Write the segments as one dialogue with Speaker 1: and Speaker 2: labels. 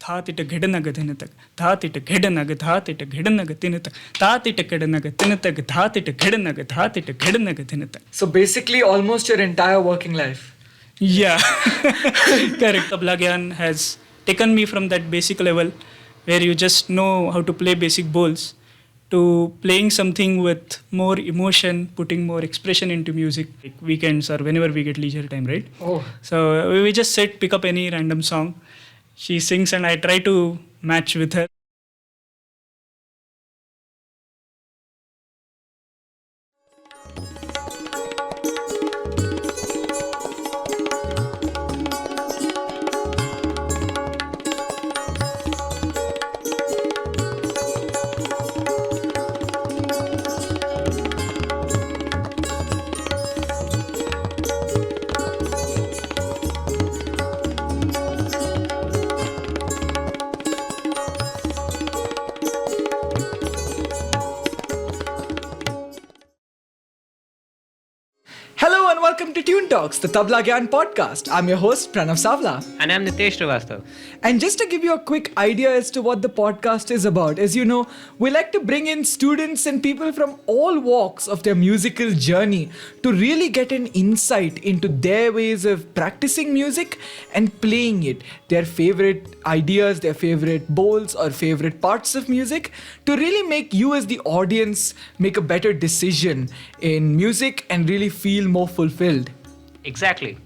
Speaker 1: धातिट घिडनग धिनतक धातिट घिडनग धातिट घिडनग तिनतक धातिट घिडनग तिनतक धातिट घिडनग धिनतक.
Speaker 2: So basically, almost your entire working life.
Speaker 1: Yeah, correct. Tablagyan has taken me from that basic level where you just know how to play basic bowls to playing something with more emotion, putting more expression into music. Like weekends or whenever we get leisure time, right?
Speaker 2: Oh.
Speaker 1: So we just sit, pick up any random song. She sings and I try to match with her.
Speaker 2: Hello and welcome to Tune Talks, the Tablagyan podcast. I'm your host, Pranav Savla.
Speaker 3: And I'm Nitesh Srivastav.
Speaker 2: And just to give you a quick idea as to what the podcast is about, as you know, we like to bring in students and people from all walks of their musical journey to really get an insight into their ways of practicing music and playing it, their favorite ideas, their favorite bowls or favorite parts of music, to really make you as the audience make a better decision in music and really feel more fulfilled.
Speaker 3: Exactly.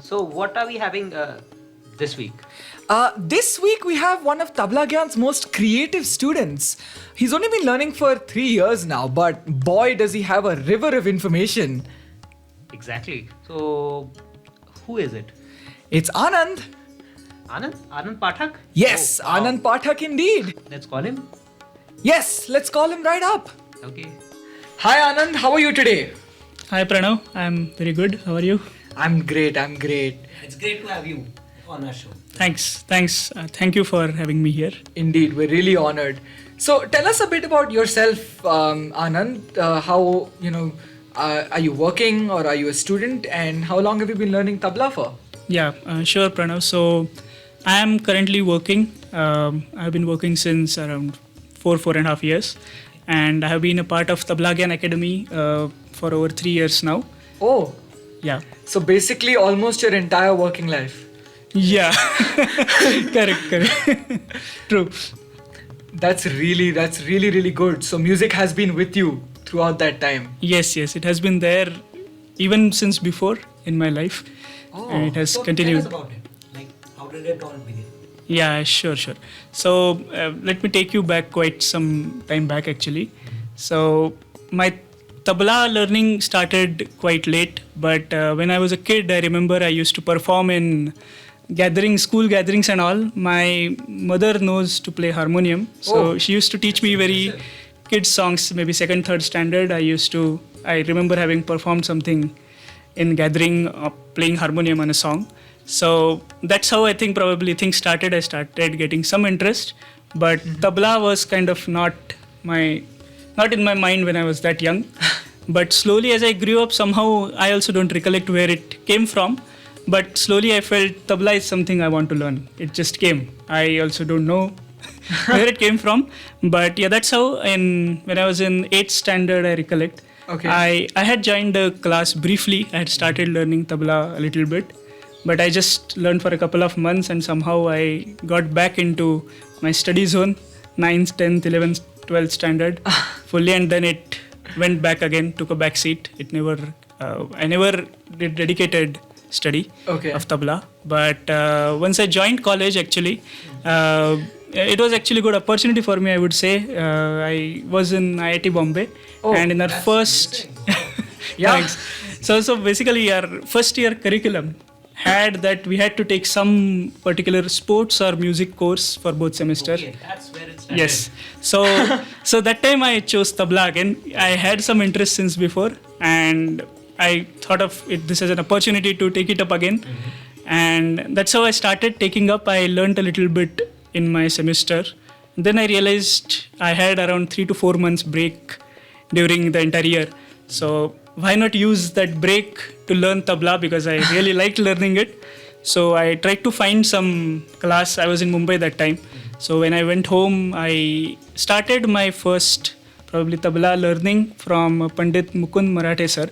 Speaker 3: So, what are we having this week?
Speaker 2: This week we have one of Tablagyan's most creative students. He's only been learning for 3 years now, but boy does he have a river of information.
Speaker 3: Exactly. So, who is it?
Speaker 2: It's Anand.
Speaker 3: Anand Pathak?
Speaker 2: Yes,
Speaker 3: Oh, wow.
Speaker 2: Anand Pathak indeed.
Speaker 3: Let's call him.
Speaker 2: Yes, let's call him right up.
Speaker 3: Okay.
Speaker 2: Hi Anand, how are you today?
Speaker 1: Hi Pranav, I'm very good. How are you?
Speaker 2: I'm great.
Speaker 3: It's great to have you on our show.
Speaker 1: Thanks. Thank you for having me here.
Speaker 2: Indeed, we're really honored. So tell us a bit about yourself, Anand. How, are you working or are you a student, and how long have you been learning tabla for?
Speaker 1: Yeah, sure, Pranav. So, I am currently working. I've been working since around 4.5 years, and I have been a part of Tablagyan Academy for over 3 years now.
Speaker 2: Oh,
Speaker 1: Yeah.
Speaker 2: so basically almost your entire working life.
Speaker 1: Yeah. Correct. True.
Speaker 2: That's really good. So music has been with you throughout that time.
Speaker 1: Yes. It has been there even since before in my life. And it has continued.
Speaker 4: Tell us about it. Like, how did it all begin?
Speaker 1: Yeah, sure. So, let me take you back quite some time back actually. So, my tabla learning started quite late, but when I was a kid, I remember I used to perform in school gatherings and all. My mother knows to play harmonium, so she used to teach me very kids songs, maybe 2nd, 3rd standard. I remember having performed something in gathering, playing harmonium on a song. So that's how I think probably things started. I started getting some interest, but tabla was kind of not in my mind when I was that young. But slowly as I grew up, somehow I also don't recollect where it came from. But slowly I felt tabla is something I want to learn. It just came. I also don't know where it came from. But yeah, that's how when I was in 8th standard, I recollect.
Speaker 2: Okay.
Speaker 1: I had joined a class briefly. I had started learning tabla a little bit. But I just learned for a couple of months and somehow I got back into my study zone, 9th, 10th, 11th, 12th standard fully, and then it went back again, took a back seat. I never did dedicated study of tabla. But once I joined college actually, it was actually a good opportunity for me, I would say. I was in IIT Bombay and in our first... Thanks. So basically our first year curriculum had that we had to take some particular sports or music course for both semesters.
Speaker 3: Okay, that's where it started.
Speaker 1: Yes. So that time I chose tabla again. I had some interest since before and I thought of it this as an opportunity to take it up again. And that's how I started taking up. I learned a little bit in my semester. Then I realized I had around 3 to 4 months break during the entire year. So why not use that break to learn tabla, because I really liked learning it. So I tried to find some class. I was in Mumbai that time. So when I went home, I started my first probably tabla learning from Pandit Mukund Marathe sir.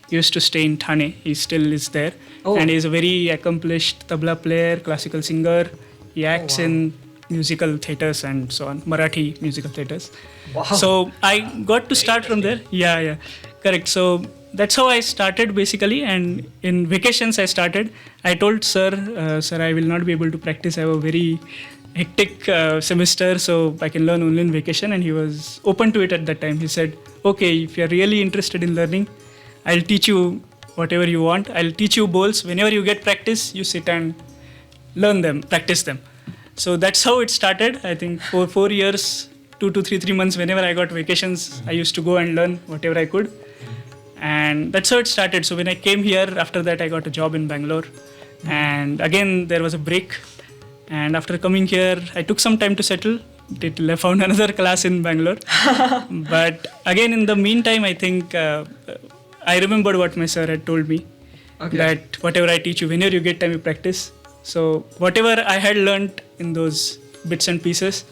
Speaker 1: He used to stay in Thane. He still is there.
Speaker 2: Oh.
Speaker 1: And he is a very accomplished tabla player, classical singer. He acts in musical theatres and so on, Marathi musical theatres.
Speaker 2: Wow.
Speaker 1: So I got to start from there. Yeah, correct. So that's how I started basically. And in vacations I started. I told sir, sir, I will not be able to practice. I have a very hectic semester, so I can learn only in vacation. And he was open to it at that time. He said, okay, if you're really interested in learning, I'll teach you whatever you want. I'll teach you bowls. Whenever you get practice, you sit and learn them, practice them. So that's how it started. I think for 4 years, 2 to 3 months, whenever I got vacations, I used to go and learn whatever I could. And that's how it started. So when I came here, after that I got a job in Bangalore. And again, there was a break. And after coming here, I took some time to settle. I found another class in Bangalore. But again, in the meantime, I think I remembered what my sir had told me.
Speaker 2: Okay.
Speaker 1: That whatever I teach you, whenever you get time, you practice. So whatever I had learned in those bits and pieces,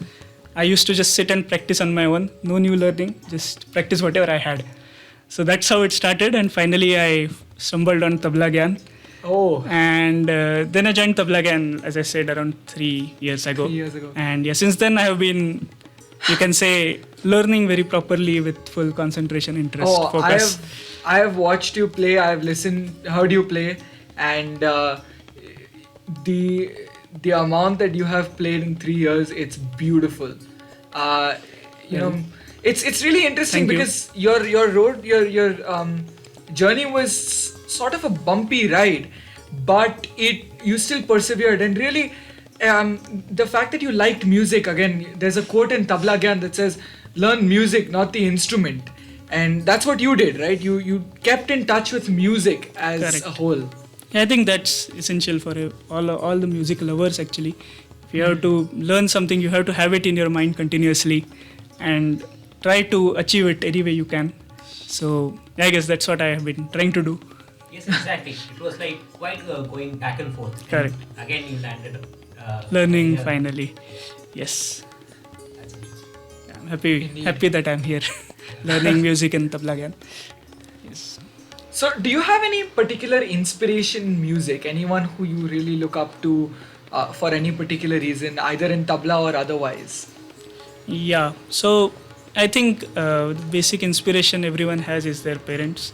Speaker 1: I used to just sit and practice on my own. No new learning, just practice whatever I had. So that's how it started. And finally, I stumbled on Tablagyan.
Speaker 2: Oh.
Speaker 1: And then I joined Tablagyan, as I said, around 3 years ago.
Speaker 2: 3 years ago.
Speaker 1: And yeah, since then I have been, you can say, learning very properly with full concentration, interest, focus.
Speaker 2: I have watched you play. I have heard you play, and the amount that you have played in 3 years, it's beautiful. You know, it's really interesting.
Speaker 1: Thank you.
Speaker 2: Because your journey was sort of a bumpy ride, but you still persevered. And really, the fact that you liked music, again, there's a quote in Tablagyan that says, "Learn music, not the instrument." And that's what you did, right? You kept in touch with music as
Speaker 1: Correct.
Speaker 2: a whole.
Speaker 1: Yeah, I think that's essential for all the music lovers actually. If you have to learn something, you have to have it in your mind continuously and try to achieve it any way you can. So I guess that's what I have been trying to do.
Speaker 3: Yes, exactly. It was like quite going back and forth.
Speaker 1: Correct.
Speaker 3: And again, you landed.
Speaker 1: Learning
Speaker 3: here.
Speaker 1: finally. Yes.
Speaker 3: That's amazing.
Speaker 1: I'm happy
Speaker 2: Indeed.
Speaker 1: happy that I'm here learning music in Tablagyan. Yes.
Speaker 2: So, do you have any particular inspiration in music? Anyone who you really look up to for any particular reason, either in tabla or otherwise?
Speaker 1: Yeah. So I think the basic inspiration everyone has is their parents.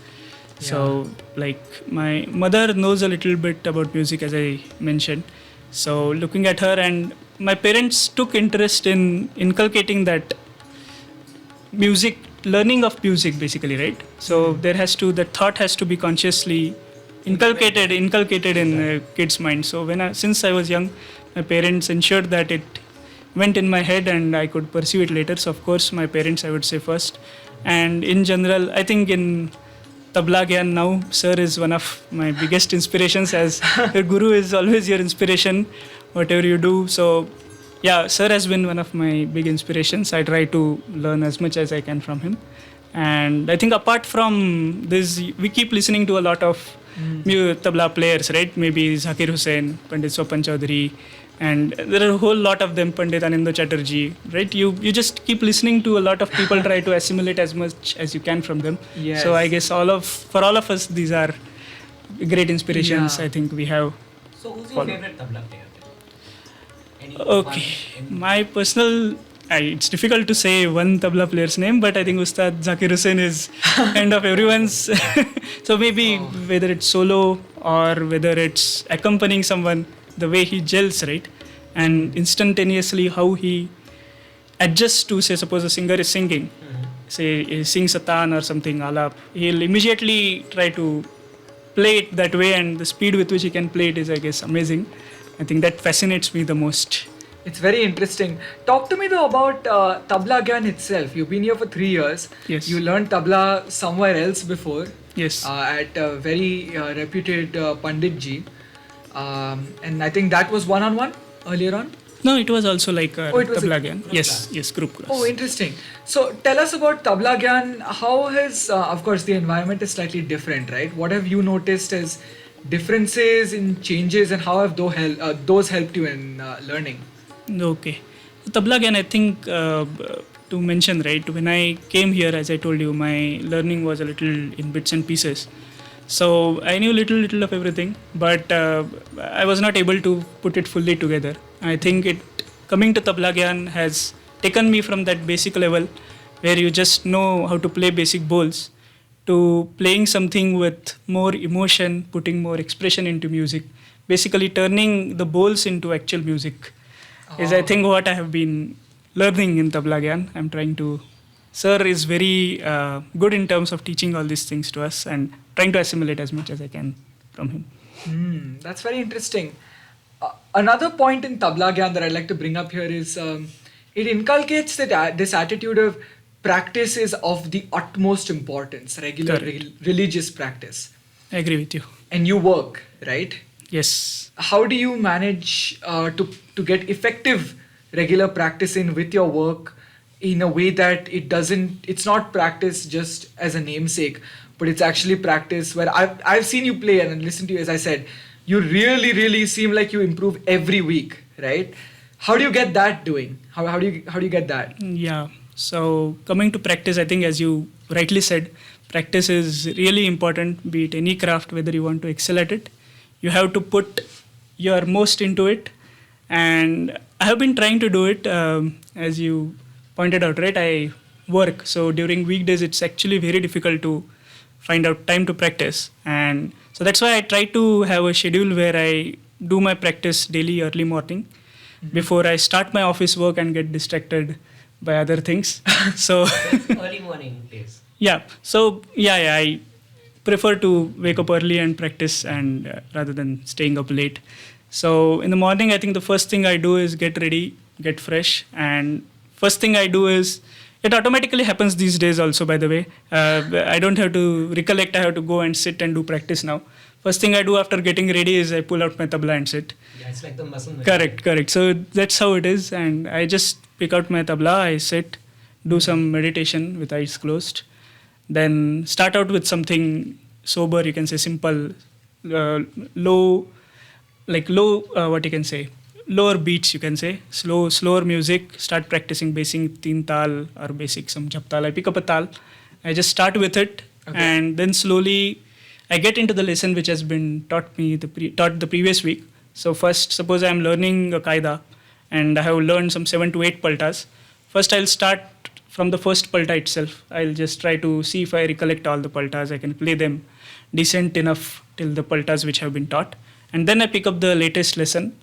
Speaker 1: So like my mother knows a little bit about music, as I mentioned. So looking at her, and my parents took interest in inculcating that music, learning of music basically, right? So the thought has to be consciously inculcated in a kid's mind. So since I was young, my parents ensured that it went in my head and I could pursue it later. So of course my parents, I would say first. And in general, I think in Tablagyan now, sir is one of my biggest inspirations, as your guru is always your inspiration, whatever you do. So yeah, sir has been one of my big inspirations. I try to learn as much as I can from him. And I think apart from this, we keep listening to a lot of tabla players, right? Maybe Zakir Hussain, Pandit Swapan Chaudhary, and there are a whole lot of them, Pandit Anand Chatterjee, right? You just keep listening to a lot of people, try to assimilate as much as you can from them.
Speaker 2: Yes.
Speaker 1: So I guess for all of us, these are great inspirations.
Speaker 2: Yeah.
Speaker 1: I think we have.
Speaker 3: So, who's your
Speaker 1: Follow.
Speaker 3: favorite tabla player? Any
Speaker 1: Okay,
Speaker 3: one-
Speaker 1: my personal. It's difficult to say one tabla player's name, but I think Ustad Zakir Hussain is kind of everyone's. So maybe whether it's solo or whether it's accompanying someone, the way he gels, right? And instantaneously how he adjusts to, say, suppose a singer is singing, say he sings a tan or something, alap, he'll immediately try to play it that way, and the speed with which he can play it is, I guess, amazing. I think that fascinates me the most.
Speaker 2: It's very interesting. Talk to me though about Tablagyan itself. You've been here for 3 years.
Speaker 1: Yes.
Speaker 2: You learned tabla somewhere else before.
Speaker 1: Yes.
Speaker 2: At a very reputed Pandit ji. And I think that was one-on-one earlier on.
Speaker 1: No, it was also like
Speaker 2: Oh, it was a
Speaker 1: Tablagyan.
Speaker 3: group
Speaker 1: Yes,
Speaker 3: class.
Speaker 1: yes, group class.
Speaker 2: Oh, interesting. So tell us about Tablagyan. How has, of course, the environment is slightly different, right? What have you noticed differences in changes, and how have those helped you in learning?
Speaker 1: Okay. Tablagyan, I think to mention, right, when I came here, as I told you, my learning was a little in bits and pieces. So I knew little of everything, but I was not able to put it fully together. I think coming to Tablagyan has taken me from that basic level where you just know how to play basic bowls to playing something with more emotion, putting more expression into music, basically turning the bowls into actual music is I think what I have been learning in Tablagyan. I'm trying to. Sir is very good in terms of teaching all these things to us and trying to assimilate as much as I can from him.
Speaker 2: That's very interesting. Another point in Tablagyan that I'd like to bring up here is it inculcates that this attitude of practice is of the utmost importance, regular religious practice.
Speaker 1: I agree with you.
Speaker 2: And you work, right?
Speaker 1: Yes.
Speaker 2: How do you manage to get effective regular practice in with your work in a way that it's not practice just as a namesake, but it's actually practice where I've seen you play and listened to you, as I said, you really seem like you improve every week, right? How do you get that doing? How do you get that?
Speaker 1: Yeah. So coming to practice, I think as you rightly said, practice is really important, be it any craft, whether you want to excel at it. You have to put your most into it. And I have been trying to do it, as you pointed out, right? I work. So during weekdays, it's actually very difficult to find out time to practice. And so that's why I try to have a schedule where I do my practice daily, early morning, before I start my office work and get distracted by other things. So
Speaker 3: Early morning days.
Speaker 1: yeah. So I prefer to wake up early and practice and rather than staying up late. So in the morning, I think the first thing I do is get ready, get fresh, and first thing I do is it automatically happens these days also, by the way. I don't have to recollect, I have to go and sit and do practice now. First thing I do after getting ready is I pull out my tabla and sit.
Speaker 3: Yeah, it's like the muscle memory.
Speaker 1: Correct. So that's how it is. And I just pick out my tabla, I sit, do some meditation with eyes closed. Then start out with something sober, you can say simple, lower beats, you can say, slower music. Start practicing basic teen tal or basic some jap tal. I pick up a tal, I just start with it, and then slowly I get into the lesson which has been taught the previous week. So first, suppose I am learning a qaida and I have learned some 7 to 8 paltas. First, I'll start from the first palta itself. I'll just try to see if I recollect all the paltas. I can play them decent enough till the paltas which have been taught. And then I pick up the latest lesson.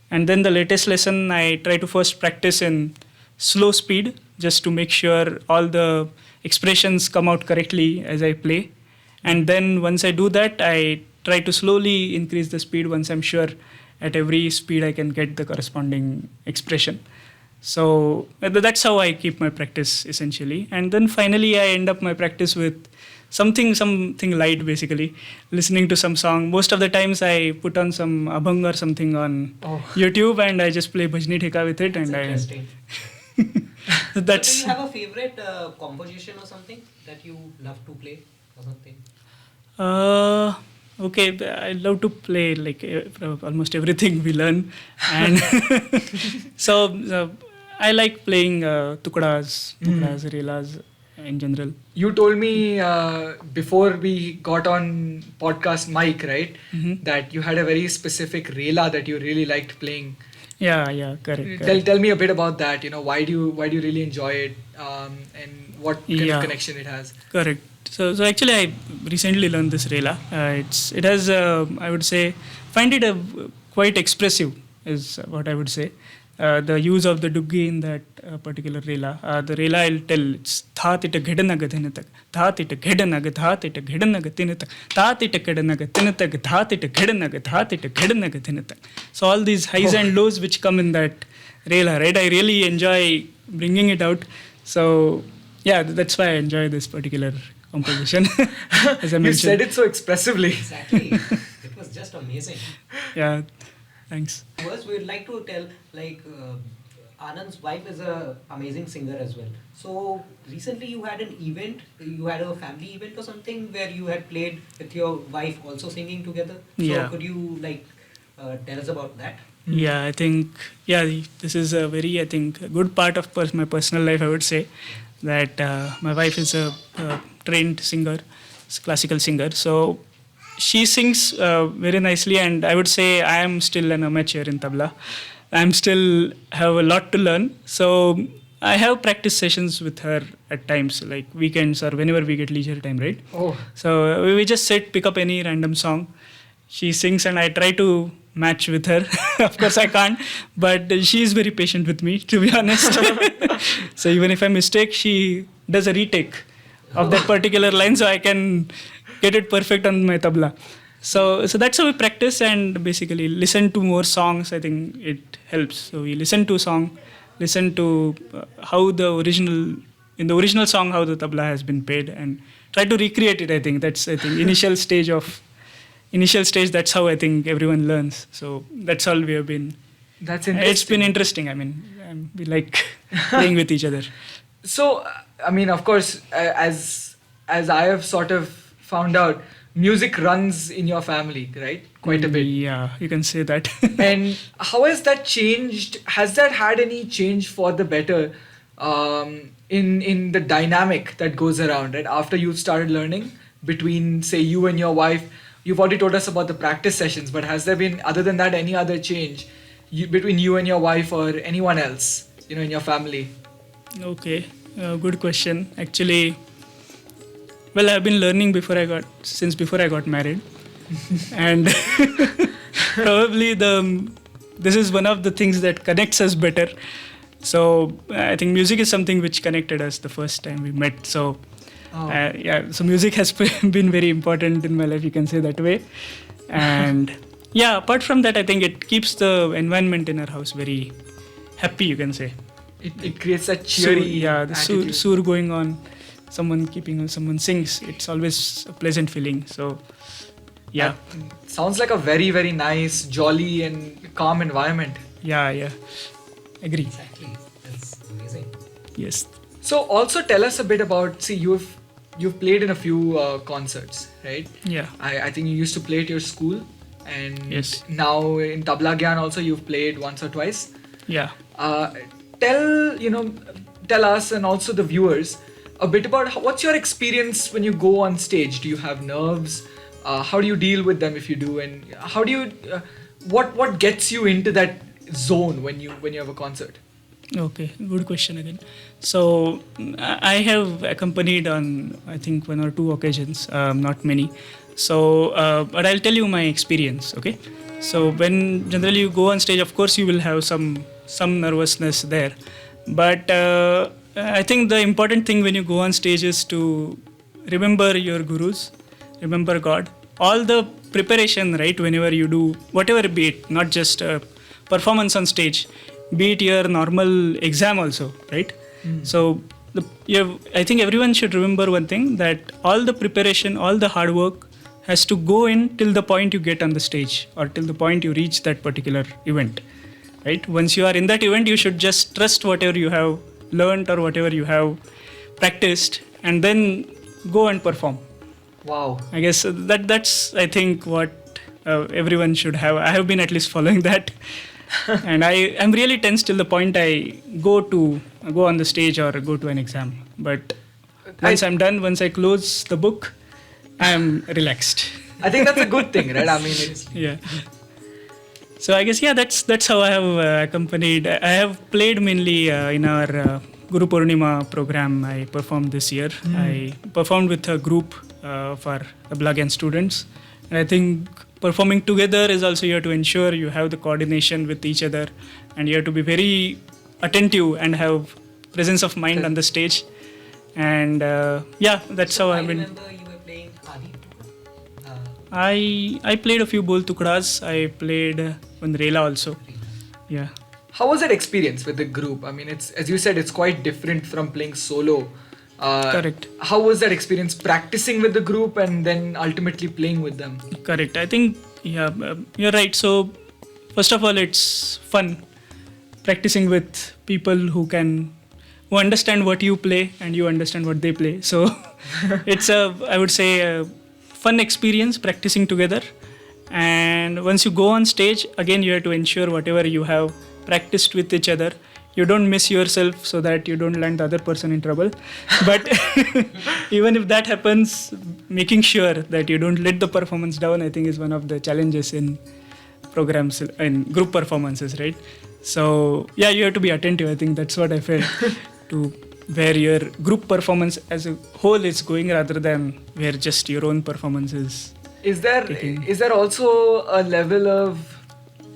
Speaker 1: And then the latest lesson, I try to first practice in slow speed just to make sure all the expressions come out correctly as I play. And then once I do that, I try to slowly increase the speed once I'm sure at every speed I can get the corresponding expression. So that's how I keep my practice essentially. And then finally I end up my practice with something light, basically listening to some song. Most of the times I put on some abhang or something on YouTube and I just play bhajni theka with it.
Speaker 3: That's
Speaker 1: and
Speaker 3: interesting.
Speaker 1: That's
Speaker 3: So do you have a favorite composition or something that you love to play or something?
Speaker 1: okay, I love to play like almost everything we learn, and so I like playing tukdas, relas in general.
Speaker 2: You told me before we got on podcast mic, right, that you had a very specific rela that you really liked playing.
Speaker 1: Yeah, correct.
Speaker 2: Tell me a bit about that. Why do you really enjoy it, and what kind of connection it has?
Speaker 1: Correct. So actually, I recently learned this rela. It has I would say find it quite expressive is what I would say. The use of the duggi in that particular rela. The rela I'll tell it's thaat ita ghedanaga thinatak, thaat ita ghedanaga, thaat ita ghedanaga thinatak, thaat ita ghedanaga thinatak, thaat ita ghedanaga, thaat ita ghedanaga thinatak. So all these highs and lows which come in that rela, right? I really enjoy bringing it out. So yeah, that's why I enjoy this particular composition. As I mentioned.
Speaker 2: You said it so expressively.
Speaker 3: Exactly. It was just amazing.
Speaker 1: Yeah, thanks.
Speaker 3: First, we'd like to tell,
Speaker 4: Anand's wife is a amazing singer as well. So recently you had an event, you had a family event or something where you had played with your wife also singing together.
Speaker 1: Yeah.
Speaker 4: So could you tell us about that?
Speaker 1: Yeah, I think, this is a very, I think, a good part of my personal life, I would say, that my wife is a trained singer, classical singer. So she sings very nicely, and I would say I am still an amateur in tabla. I'm still have a lot to learn. So I have practice sessions with her at times, like weekends or whenever we get leisure time, right?
Speaker 2: Oh,
Speaker 1: So we just sit, pick up any random song. She sings, and I try to match with her. Of course, I can't, but she is very patient with me, to be honest. So even if I mistake, she does a retake of that particular line, so I can get it perfect on my tabla. So that's how we practice and basically listen to more songs. I think it helps. So we listen to song, listen to how in the original song, how the tabla has been played, and try to recreate it. I think that's initial stage. That's how I think everyone learns. So that's all we have been.
Speaker 2: that's interesting.
Speaker 1: It's been interesting. I mean, we like playing with each other.
Speaker 2: So, I mean, of course, as I have sort of found out, music runs in your family, right? Quite a bit.
Speaker 1: Yeah, you can say that.
Speaker 2: And how has that changed? Has that had any change for the better in the dynamic that goes around, right? After you started learning between, say, you and your wife, you've already told us about the practice sessions, but has there been, other than that, any other change between you and your wife or anyone else, in your family?
Speaker 1: Okay, good question. Actually, well, I've been learning since before I got married, and probably this is one of the things that connects us better. So I think music is something which connected us the first time we met. So so music has been very important in my life, you can say that way. And yeah, apart from that, I think it keeps the environment in our house very happy, you can say.
Speaker 2: It creates that cheery
Speaker 1: the
Speaker 2: attitude.
Speaker 1: sur going on, someone sings. It's always a pleasant feeling. So yeah,
Speaker 2: That sounds like a very, very nice, jolly and calm environment.
Speaker 1: yeah, agree.
Speaker 4: Exactly. That's amazing.
Speaker 1: Yes.
Speaker 2: So also tell us a bit about, see, you've played in a few concerts, right?
Speaker 1: Yeah.
Speaker 2: I think you used to play at your school, and
Speaker 1: Yes.
Speaker 2: now in Tablagyan also you've played once or twice.
Speaker 1: Yeah.
Speaker 2: Tell us and also the viewers a bit about what's your experience when you go on stage. Do you have nerves? How do you deal with them if you do? And how do you what gets you into that zone when you have a concert?
Speaker 1: Okay, good question again. So I have accompanied on, I think, one or two occasions, not many. So, but I'll tell you my experience. Okay. So when generally you go on stage, of course you will have some nervousness there, but I think the important thing when you go on stage is to remember your gurus, remember God, all the preparation, right? Whenever you do whatever, be it not just a performance on stage, be it your normal exam also, right? So I think everyone should remember one thing, that all the preparation, all the hard work has to go in till the point you get on the stage or till the point you reach that particular event, right? Once you are in that event, you should just trust whatever you have learned or whatever you have practiced, and then go and perform.
Speaker 2: Wow.
Speaker 1: I guess that's I think what everyone should have. I have been at least following that. And I am really tense till the point I go on the stage or go to an exam. But once I'm done, once I close the book, I am relaxed.
Speaker 2: I think that's a good thing, right? I mean, it's
Speaker 1: Yeah. So I guess that's how I have accompanied. I have played mainly in our Guru Purnima program. I performed this year. I performed with a group of our Tablagyan students, and I think performing together is also, you have to ensure you have the coordination with each other, and you have to be very attentive and have presence of mind on the stage. And that's how I've been.
Speaker 4: I remember you were playing Adi.
Speaker 1: I played a few Bol Tukdas. I played one Rela also. Yeah.
Speaker 2: How was that experience with the group? I mean, it's, as you said, it's quite different from playing solo.
Speaker 1: Correct.
Speaker 2: How was that experience practicing with the group and then ultimately playing with them?
Speaker 1: Correct. I think, you're right. So, first of all, it's fun. practicing with people who understand what you play and you understand what they play. So it's I would say, a fun experience practicing together. And once you go on stage, again, you have to ensure whatever you have practiced with each other, you don't miss yourself so that you don't land the other person in trouble. But even if that happens, making sure that you don't let the performance down, I think, is one of the challenges in programs and group performances, right? So yeah, you have to be attentive. I think that's what I felt to where your group performance as a whole is going, rather than where just your own performance is.
Speaker 2: Is there also a level of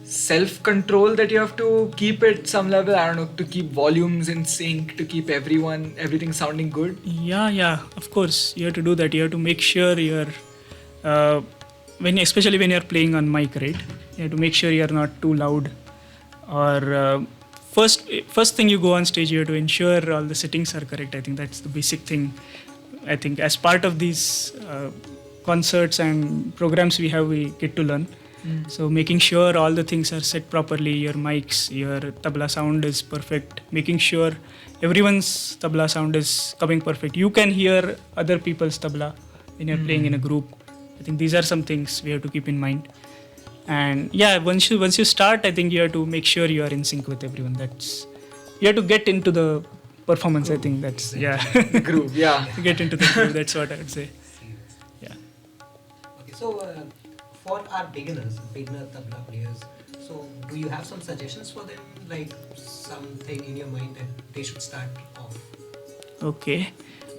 Speaker 2: self-control that you have to keep at some level? I don't know, to keep volumes in sync, to keep everything sounding good?
Speaker 1: Yeah, of course. You have to do that. You have to make sure you're, especially when you're playing on mic, right? You have to make sure you're not too loud. Or first thing you go on stage, you have to ensure all the settings are correct. I think that's the basic thing. I think as part of these concerts and programs we get to learn. So making sure all the things are set properly, your mics, your tabla sound is perfect, making sure everyone's tabla sound is coming perfect. You can hear other people's tabla when you're playing in a group. I think these are some things we have to keep in mind. And yeah, once you start, I think you have to make sure you are in sync with everyone. You have to get into the performance. I think that's
Speaker 2: the groove. Yeah,
Speaker 1: get into the groove. That's what I would say. Yeah.
Speaker 4: Okay, so for our beginner tabla players, so do you have some suggestions for them, like something in your mind that they should start off?
Speaker 1: Okay,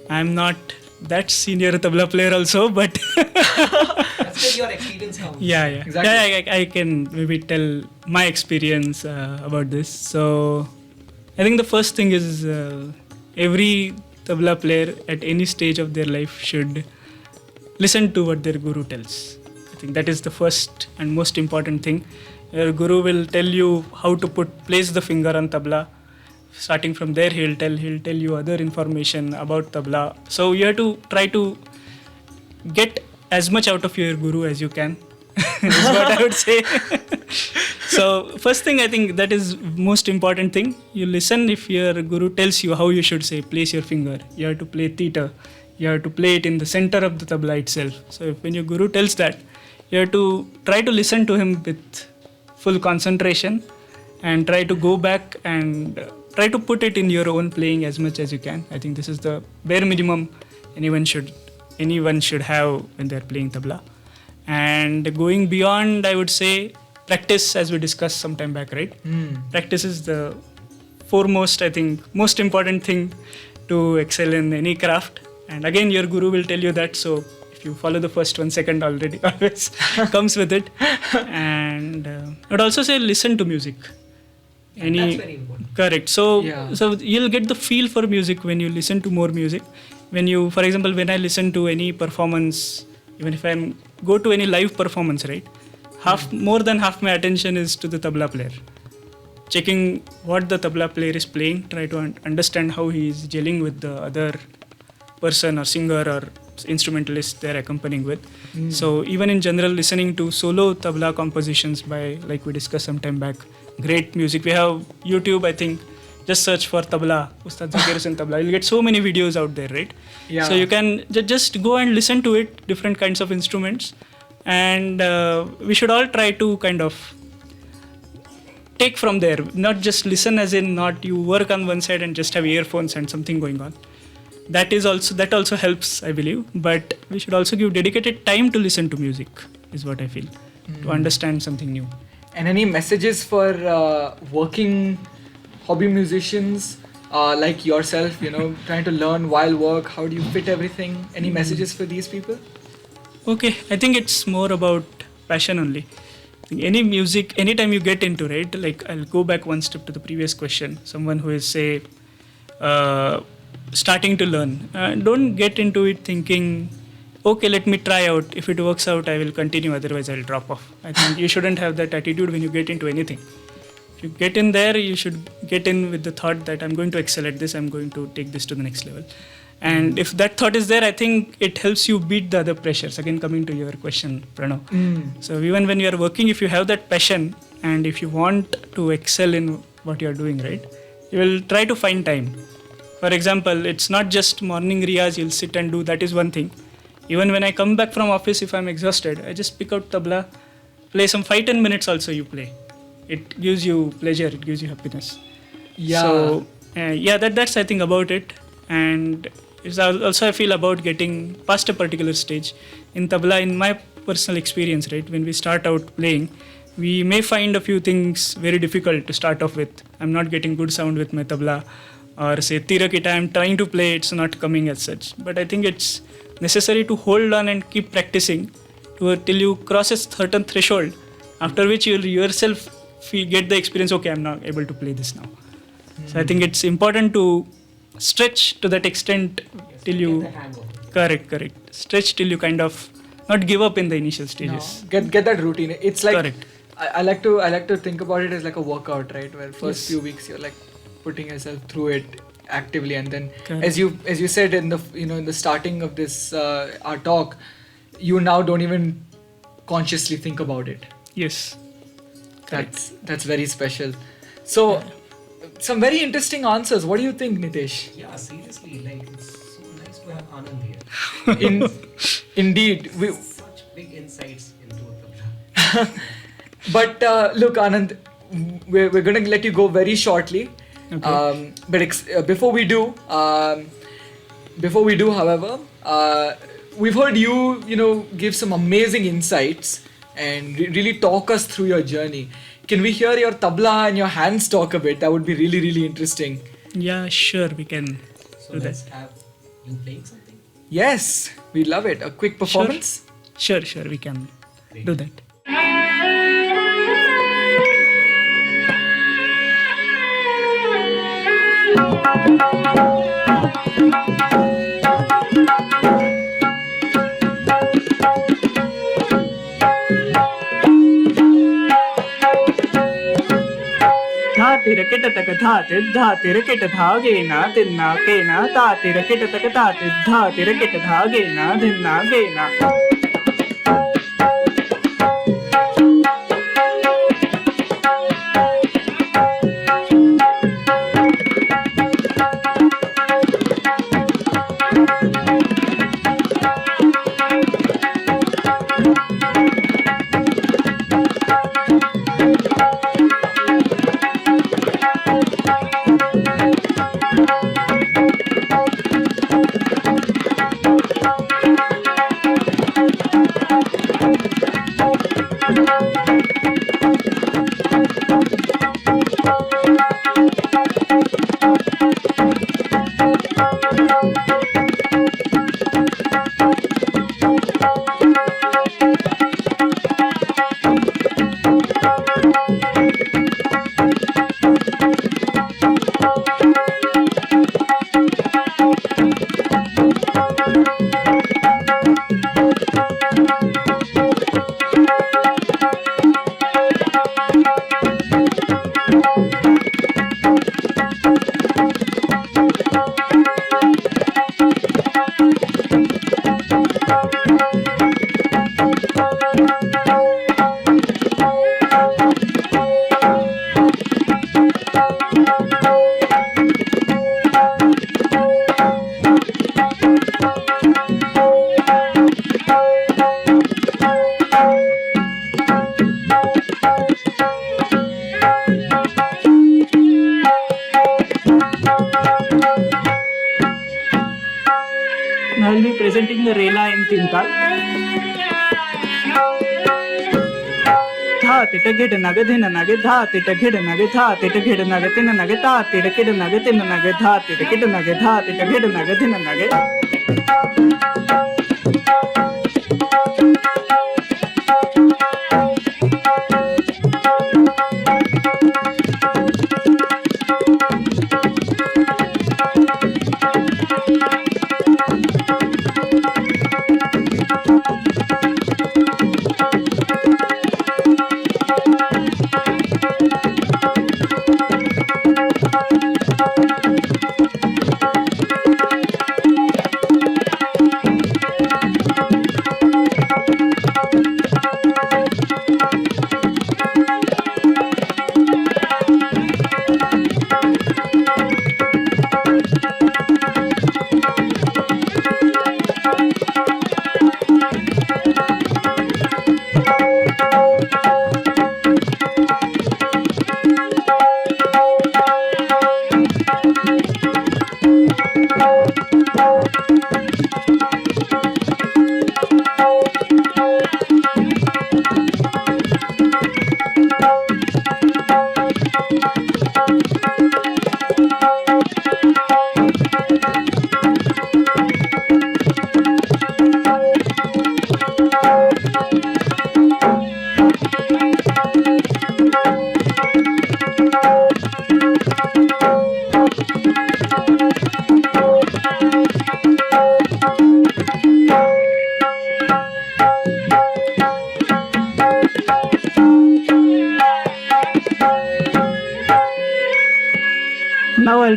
Speaker 1: I'm not that senior tabla player also, but
Speaker 4: That's where your experience comes.
Speaker 1: yeah,
Speaker 2: Exactly.
Speaker 1: yeah, I can maybe tell my experience about this. So I think the first thing is every tabla player at any stage of their life should listen to what their guru tells. I think that is the first and most important thing. Your guru will tell you how to place the finger on tabla. Starting from there, he'll tell you other information about tabla. So you have to try to get as much out of your guru as you can. Is what I would say. So first thing, I think that is most important thing. You listen if your guru tells you how you should place your finger. You have to play theta. You have to play it in the center of the tabla itself. So when your guru tells that, you have to try to listen to him with full concentration and try to go back and try to put it in your own playing as much as you can. I think this is the bare minimum anyone should have when they're playing tabla. And going beyond, I would say practice, as we discussed some time back, right? Practice is the foremost, I think, most important thing to excel in any craft. And again, your guru will tell you that. So if you follow the first 1 second already, always comes with it. And I would also say listen to music.
Speaker 4: And that's very important.
Speaker 1: Correct. So you'll get the feel for music when you listen to more music. For example, when I listen to any performance, even if I go to any live performance, right, more than half my attention is to the tabla player. Checking what the tabla player is playing, try to understand how he is gelling with the other person or singer or instrumentalist they're accompanying with. So even in general, listening to solo tabla compositions by, like we discussed some time back, great music. We have YouTube, I think. Just search for tabla, Ustad Zakir Hussain tabla. You'll get so many videos out there, right?
Speaker 2: Yeah.
Speaker 1: So you can just go and listen to it, different kinds of instruments. And we should all try to kind of take from there, not just listen as in not you work on one side and just have earphones and something going on. That also helps, I believe. But we should also give dedicated time to listen to music, is what I feel, to understand something new.
Speaker 2: And any messages for working hobby musicians like yourself, trying to learn while work? How do you fit everything? Any messages for these people?
Speaker 1: Okay, I think it's more about passion only. I think any music, anytime you get into, right, like I'll go back one step to the previous question. Someone who is, say, starting to learn, don't get into it thinking, okay, let me try out. If it works out, I will continue. Otherwise, I'll drop off. I think you shouldn't have that attitude when you get into anything. If you get in there, you should get in with the thought that I'm going to excel at this. I'm going to take this to the next level. And if that thought is there, I think it helps you beat the other pressures. Again, coming to your question, Pranav. So even when you are working, if you have that passion and if you want to excel in what you're doing, right? You will try to find time. For example, it's not just morning riyaz you'll sit and do, that is one thing. Even when I come back from office, if I'm exhausted, I just pick out tabla, play some 5-10 minutes also you play. It gives you pleasure, it gives you happiness.
Speaker 2: Yeah.
Speaker 1: So, that's I think about it. And it's also I feel about getting past a particular stage. In tabla, in my personal experience, right, when we start out playing, we may find a few things very difficult to start off with. I'm not getting good sound with my tabla, or say tirakita, I'm trying to play, it's not coming as such. But I think it's necessary to hold on and keep practicing till you cross a certain threshold, after which you'll yourself get the experience, okay, I'm now able to play this now. So I think it's important to stretch to that extent till you...
Speaker 4: Get the hang of it.
Speaker 1: Correct. Stretch till you kind of not give up in the initial stages.
Speaker 2: No, get that routine. It's like
Speaker 1: Correct.
Speaker 2: I like to think about it as like a workout, right? Where first
Speaker 1: Yes.
Speaker 2: few weeks you're like putting yourself through it actively, and then
Speaker 1: Correct.
Speaker 2: as you said in the starting of this our talk, you now don't even consciously think about it.
Speaker 1: Yes. Correct.
Speaker 2: That's very special. So some very interesting answers. What do you think, Nitesh?
Speaker 4: Yeah, seriously, like it's so nice to have Anand here.
Speaker 2: Indeed,
Speaker 4: Such big insights into tabla.
Speaker 2: but look, Anand, we're going to let you go very shortly.
Speaker 1: Okay.
Speaker 2: But before we do, however, we've heard you give some amazing insights and really talk us through your journey. Can we hear your tabla and your hands talk a bit? That would be really, really interesting.
Speaker 1: Yeah, sure, we can
Speaker 4: So
Speaker 1: do
Speaker 4: let's
Speaker 1: that.
Speaker 4: have you playing something.
Speaker 2: Yes, we love it. A quick performance.
Speaker 1: Sure, we can do that. Tirakita taka dhati dha tirakita dhagena dinna kena ta tirakita taka dhati dha tirakita dhagena dinna kena. Now I'll be presenting the Rela in Tintal. Tha tita gid nagadhina nagid tha tita gid nagid tha tita gid nagatina nagid tha tita gid nagatina nagid tha tita gid nagid tha tita gid nagadhina nagid.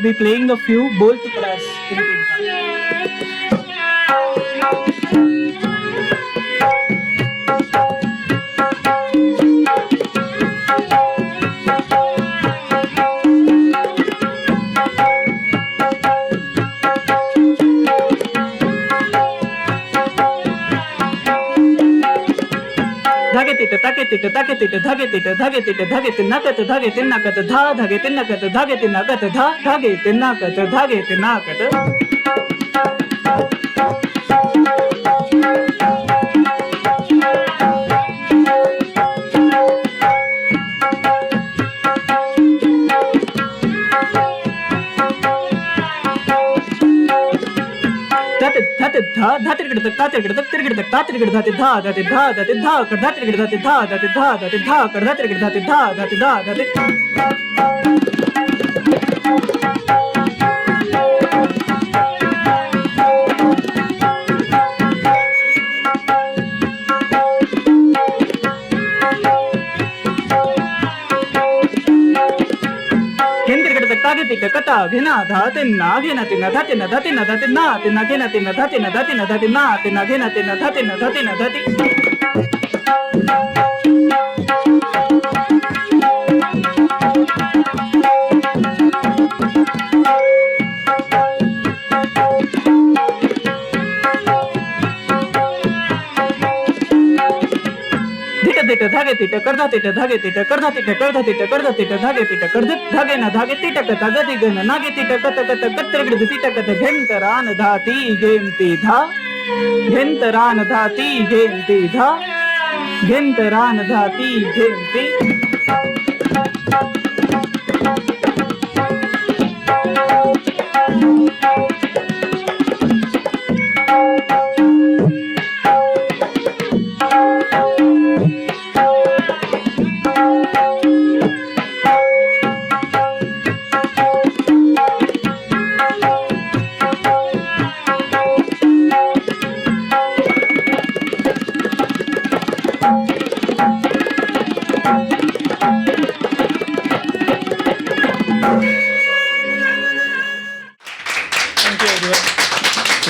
Speaker 1: be playing a few bolt tukras in Tinka. Dhage tita dhage tita dhage tita dhage tita dhage tita nakat dhage tita nakat dha dhage tita nakat dhage tita nakat dha dhage tita nakat dhage tita nakat. Dhate dha dhate gida dhate gida dhate gida dhate gida dhate dha dhate dha dhate dha kar dhate gida dhate dha dhate dha dhate dha kar dhate gida dhate dha dhate dha dhate. Tage tita kata ghena dha tinna ghena tinna dha tinna dha tinna dha tinna tinna ghena tinna dha tinna dha tinna dha tinna tinna ghena tinna dha tinna dha tinna dha tinna. Dhita dhage tita karda tita dhage tita karda tita karda tita karda tita dhage tita karda dhage na dhage tita kata gadi gana nage tita kata kata katrigd tita kata ghentaran dhati gemti dha ghentaran dhati gemti dha ghentaran dhati gemti.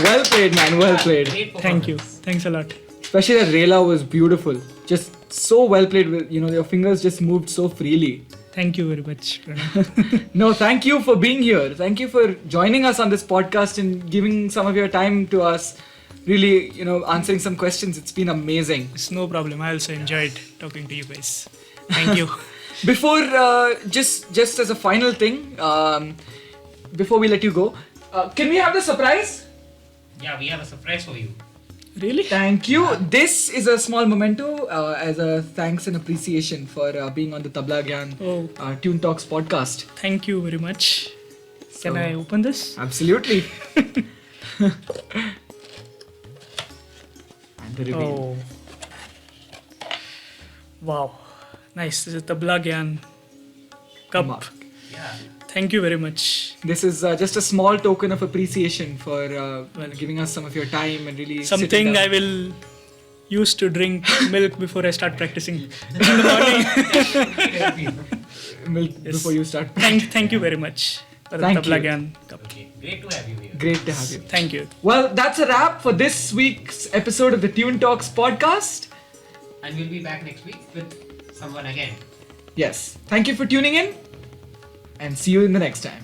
Speaker 2: Well played, man. Well played.
Speaker 1: Thank you. Thanks a lot.
Speaker 2: Especially that Rela was beautiful. Just so well played. With your fingers just moved so freely.
Speaker 1: Thank you very much, Pranav.
Speaker 2: No, thank you for being here. Thank you for joining us on this podcast and giving some of your time to us. Really, answering some questions. It's been amazing.
Speaker 1: It's no problem. I also enjoyed talking to you guys. Thank you.
Speaker 2: Before, just as a final thing, before we let you go, can we have the surprise?
Speaker 3: Yeah, we have a surprise for you.
Speaker 1: Really?
Speaker 2: Thank you. This is a small memento as a thanks and appreciation for being on the Tablagyan Tune Talks podcast.
Speaker 1: Thank you very much.
Speaker 2: So-
Speaker 1: Can I open this?
Speaker 2: Absolutely. And the reveal.
Speaker 1: Oh. Wow. Nice. This is Tablagyan cup.
Speaker 2: Mark.
Speaker 3: Yeah.
Speaker 1: Thank you very much.
Speaker 2: This is just a small token of appreciation for giving us some of your time and really
Speaker 1: Something
Speaker 2: sitting down.
Speaker 1: I will use to drink milk before I start practicing in the morning.
Speaker 2: Milk
Speaker 1: Yes.
Speaker 2: before you start.
Speaker 1: Thank you very much for the
Speaker 2: Thank you.
Speaker 1: Tablagyan cup.
Speaker 3: Okay. Great to have you here.
Speaker 2: Great to have you.
Speaker 1: Thank you.
Speaker 2: Well, that's a wrap for this week's episode of the Tune Talks podcast.
Speaker 3: And we'll be back next week with someone again.
Speaker 2: Yes. Thank you for tuning in and see you in the next time.